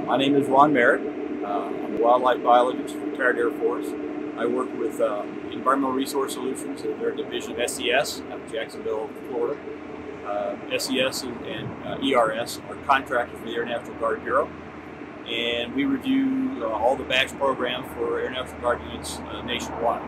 My name is Ron Merritt. I'm a wildlife biologist, retired Air Force. I work with Environmental Resource Solutions, their division of SES out of Jacksonville, Florida. SES and ERS are contractors for the Air National Guard Bureau, and we review all the badge programs for Air National Guard units nationwide.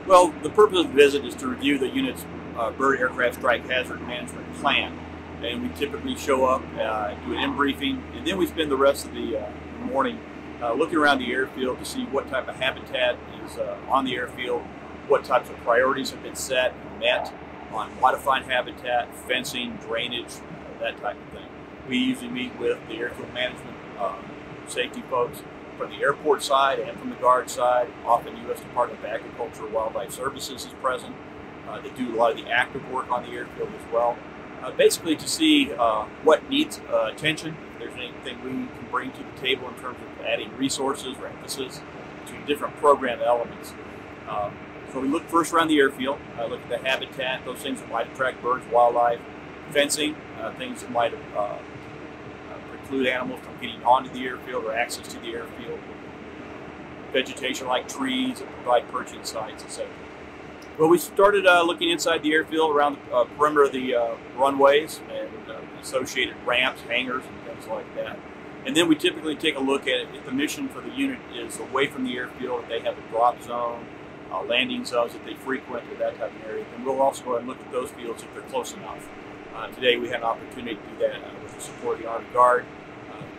Well, the purpose of the visit is to review the unit's bird aircraft strike hazard management plan. And we typically show up, do an in-briefing, and then we spend the rest of the morning looking around the airfield to see what type of habitat is on the airfield, what types of priorities have been set and met on modifying habitat, fencing, drainage, that type of thing. We usually meet with the airfield management safety folks from the airport side and from the Guard side. Often U.S. Department of Agriculture and Wildlife Services is present. They do a lot of the active work on the airfield as well. Basically to see what needs attention, if there's anything we can bring to the table in terms of adding resources or emphasis to different program elements. So we look first around the airfield, look at the habitat, those things that might attract birds, wildlife, fencing, things that might preclude animals from getting onto the airfield or access to the airfield, vegetation like trees that provide perching sites, etc. Well, we started looking inside the airfield around the perimeter of the runways and associated ramps, hangars, and things like that. And then we typically take a look at it if the mission for the unit is away from the airfield, if they have a drop zone, landing zones that they frequent, or that type of area. And we'll also go and look at those fields if they're close enough. Today we had an opportunity to do that with the support of the Army Guard.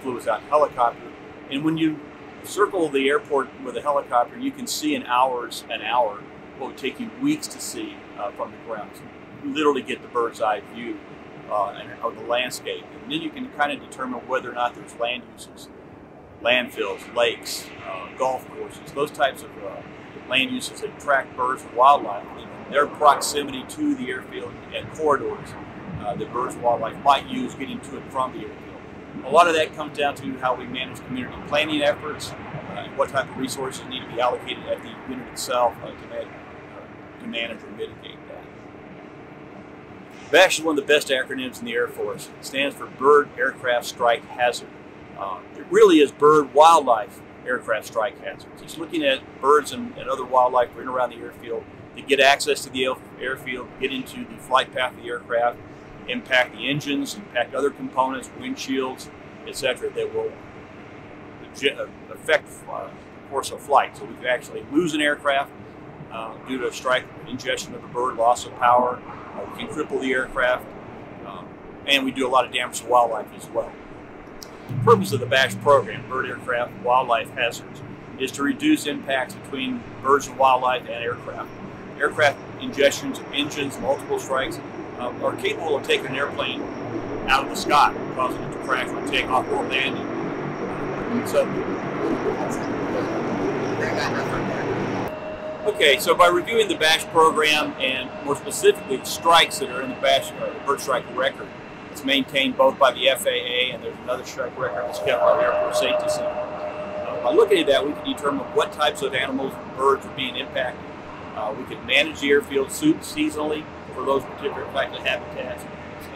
Flew us out in helicopter. And when you circle the airport with a helicopter, you can see in hours an hour what would take you weeks to see from the ground. So you literally get the bird's eye view of the landscape. And then you can kind of determine whether or not there's land uses, landfills, lakes, golf courses, those types of land uses that attract birds and wildlife. And their proximity to the airfield and corridors that birds and wildlife might use getting to and from the airfield. A lot of that comes down to how we manage community planning efforts and what type of resources need to be allocated at the unit itself to manage or mitigate that. BASH is one of the best acronyms in the Air Force. It stands for Bird Aircraft Strike Hazard. It really is Bird Wildlife Aircraft Strike Hazard. It's looking at birds and other wildlife in and around the airfield to get access to the airfield, get into the flight path of the aircraft, impact the engines, impact other components, windshields, etc. that will affect the course of flight. So we could actually lose an aircraft due to a strike, ingestion of the bird, loss of power. We can cripple the aircraft, and we do a lot of damage to wildlife as well. The purpose of the BASH program, Bird Aircraft Wildlife Hazards, is to reduce impacts between birds and wildlife and aircraft. Aircraft ingestions of engines, multiple strikes, are capable of taking an airplane out of the sky, causing it to crash on takeoff or landing. So by reviewing the BASH program and more specifically the strikes that are in the BASH, the bird strike record, it's maintained both by the FAA and there's another strike record that's kept by the Airport Safety Center. By looking at that, we can determine what types of animals and birds are being impacted. We can manage the airfield seasonally for those particular types of habitats,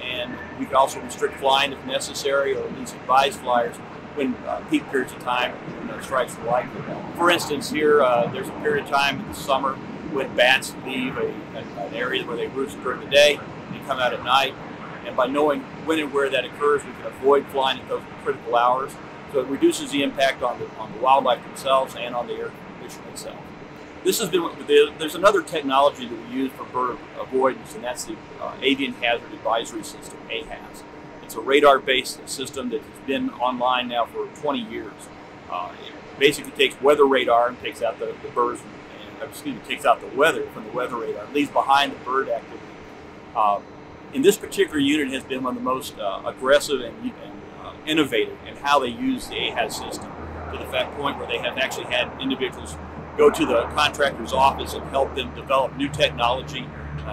and we can also restrict flying if necessary, or at least advise flyers when peak periods of time when strikes are likely. For instance, here there's a period of time in the summer when bats leave an area where they roost during the day and come out at night, and by knowing when and where that occurs, we can avoid flying at those critical hours. So it reduces the impact on the wildlife themselves and on the air condition itself. This has been, there's another technology that we use for bird avoidance, and that's the Avian Hazard Advisory System, AHAS. It's a radar-based system that has been online now for 20 years. It basically takes weather radar and takes out the birds, takes out the weather from the weather radar, it leaves behind the bird activity. In this particular unit has been one of the most aggressive and innovative in how they use the AHAS system, to the fact point where they have actually had individuals go to the contractor's office and help them develop new technology,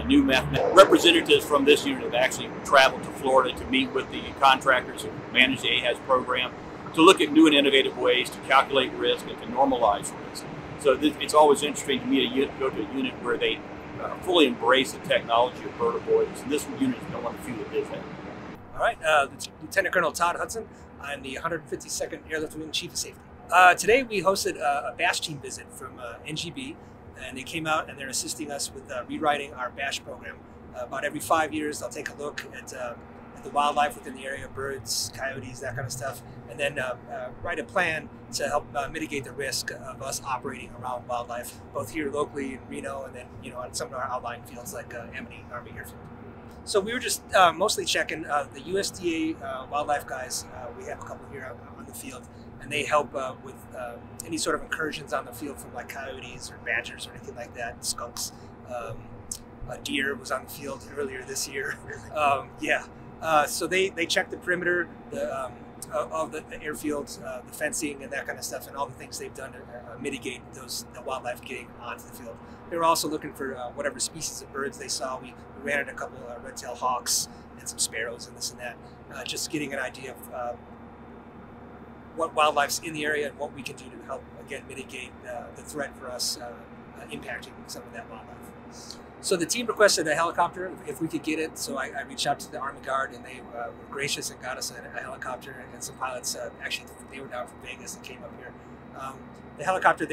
new mathematics. Representatives from this unit have actually traveled to Florida to meet with the contractors who manage the AHAS program to look at new and innovative ways to calculate risk and to normalize risk. So it's always interesting to me to go to a unit where they fully embrace the technology of bird avoidance, and this unit is one of the few that does that. All right, Lieutenant Colonel Todd Hudson. I'm the 152nd Airlift Wing Chief of Safety. Today we hosted a BASH team visit from NGB, and they came out and they're assisting us with rewriting our BASH program. About every 5 years, they'll take a look at the wildlife within the area, birds, coyotes, that kind of stuff, and then write a plan to help mitigate the risk of us operating around wildlife, both here locally in Reno and then on some of our outlying fields like Amity Army Airfield. So we were just mostly checking the USDA wildlife guys. We have a couple here on the field, and they help with any sort of incursions on the field from like coyotes or badgers or anything like that, skunks. A deer was on the field earlier this year. So they check the perimeter of the airfields, the fencing and that kind of stuff, and all the things they've done to mitigate the wildlife getting onto the field. They were also looking for whatever species of birds they saw. We ran in a couple of red-tailed hawks and some sparrows and this and that, just getting an idea of what wildlife's in the area and what we can do to help, again, mitigate the threat for us impacting some of that wildlife. So the team requested a helicopter if we could get it. So I reached out to the Army Guard, and they were gracious and got us a helicopter. And some pilots, actually, they were down from Vegas and came up here. The helicopter,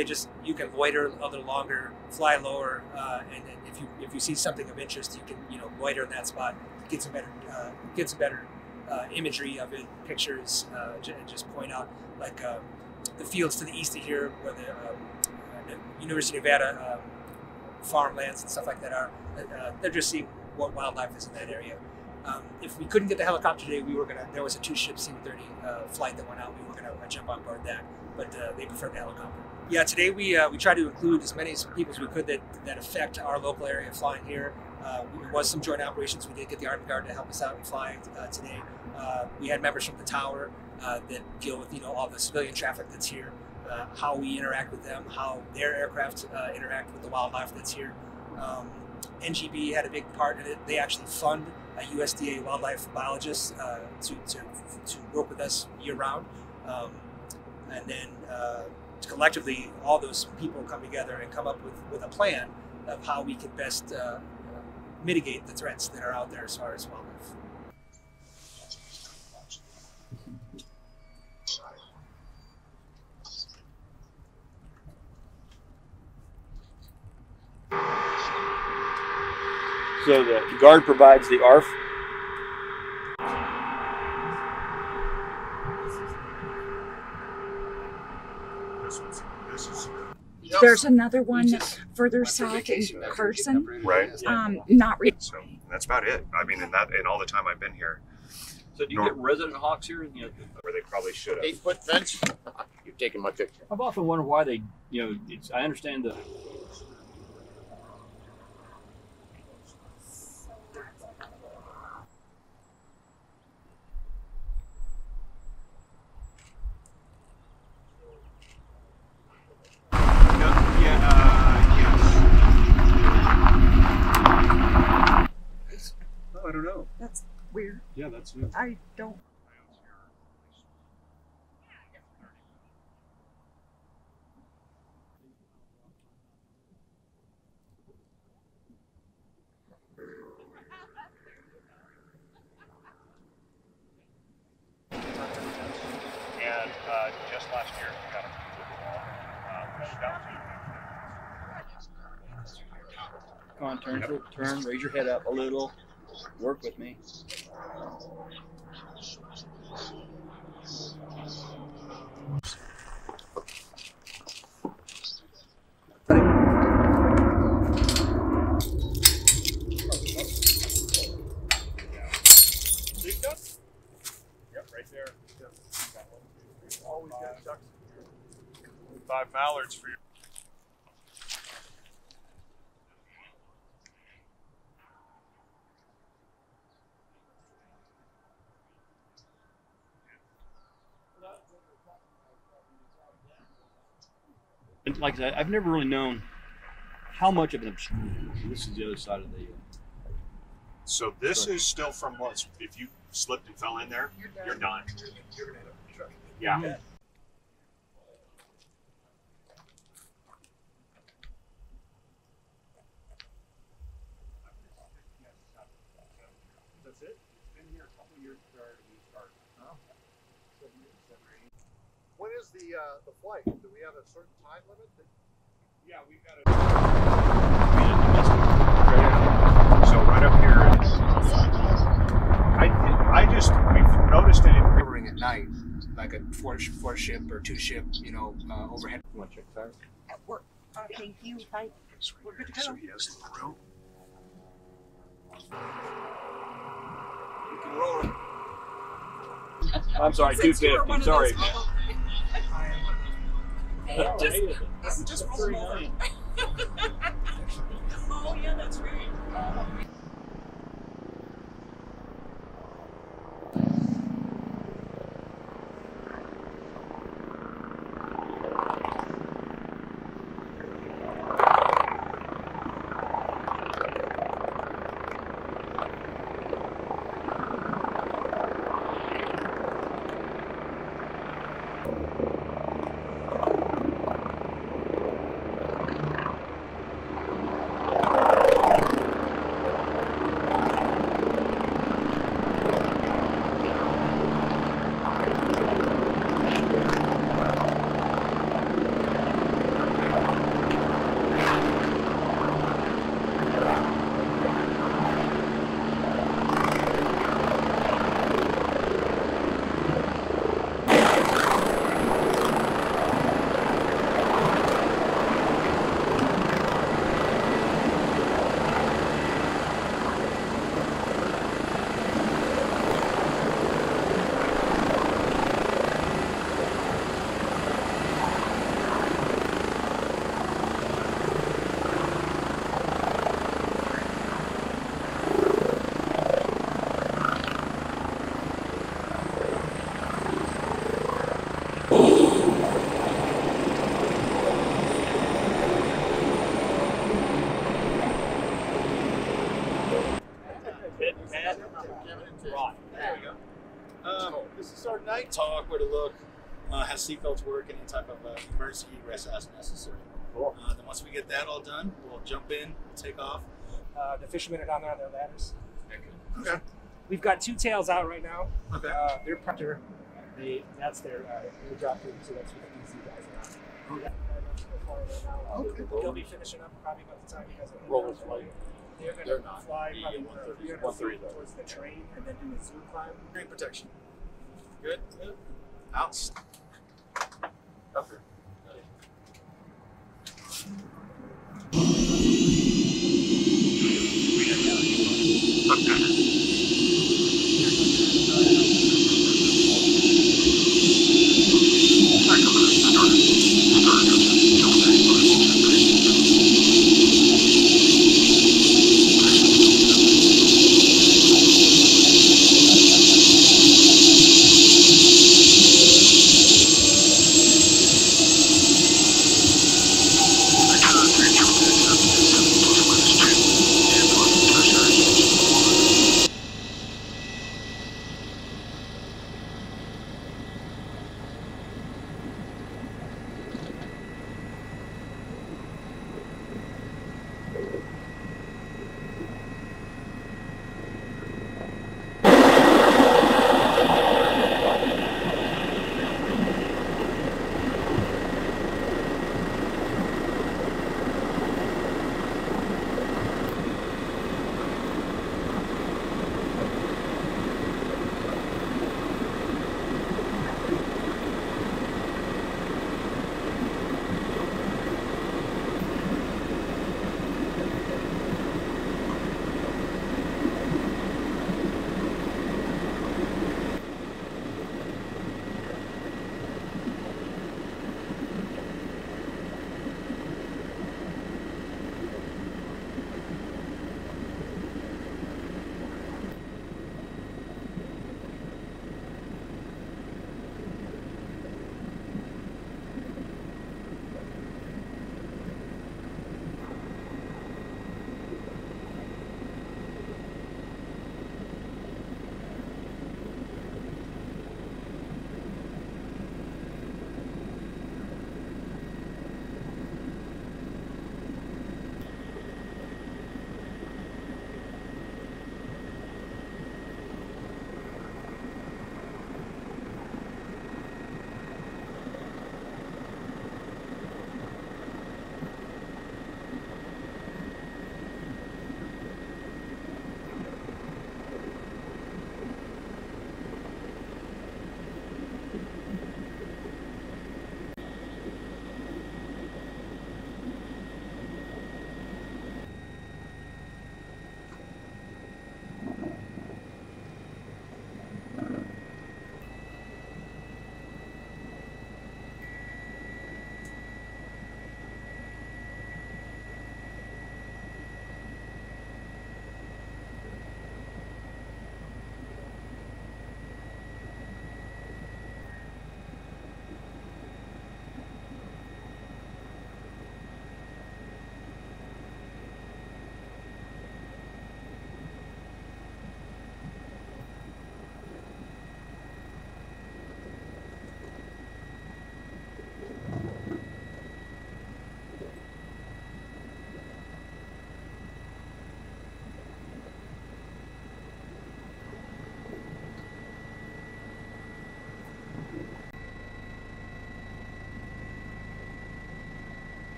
you can loiter a little longer, fly lower, and if you see something of interest, you can loiter in that spot, get some better imagery of it, pictures, and just point out like the fields to the east of here, where the University of Nevada farmlands and stuff like that are. They're just seeing what wildlife is in that area. If we couldn't get the helicopter today, there was a 2-ship C-130 flight that went out. We were gonna jump on board that, but they preferred the helicopter. Yeah, today we try to include as many people as we could that affect our local area flying here. There was some joint operations. We did get the Army Guard to help us out and fly today. We had members from the tower that deal with all the civilian traffic that's here. How we interact with them, how their aircraft interact with the wildlife that's here. NGB had a big part in it. They actually fund a USDA wildlife biologist to work with us year-round. And then collectively, all those people come together and come up with a plan of how we can best mitigate the threats that are out there as far as wildlife. So the Guard provides the ARF. There's another one further south in Carson. Right. Not really. So that's about it. I mean, in all the time I've been here. So do you get resident hawks here? Where they probably should have. 8-foot fence. You've taken my picture. I've often wondered why they, I understand the. I don't know. That's weird. Yeah, that's new. I don't. And just last year, we got a wall. Come on, turn, raise your head up a little. Work with me. Yep, right there. Always got ducks. 5 mallards for you. Like I said, I've never really known how much of an obstruction. This is the other side of the. So this is still from what? If you slipped and fell in there, you're done. Yeah. That's it. It's been here a couple When is the flight? Do we have a certain time limit? Yeah, we've got So right up here is. We've noticed it. Covering at night, like a four ship or two ship, overhead. You want to check tires? Thank you. Bye. We're good to go. So he has the room. You can roll it. I'm sorry, 250. Sorry, man. Just roll them over. Oh yeah, that's right. This is our night talk where to look, has seatbelts work, any type of emergency egress as necessary. Cool. Then once we get that all done, we'll jump in, take off. The fishermen are down there on their ladders. Okay. We've got two tails out right now. Okay. They're punter. That's their drop through, so that's what the DC guys are on. Okay. They'll be finishing up probably by the time you guys are Rollers flight. They're going They're to not. fly The probably 130s. 300 feet towards the train and then do a zoom climb. Green protection. Good. Good. Out. Okay.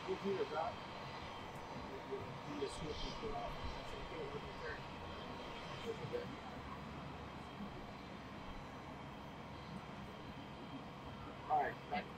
All right.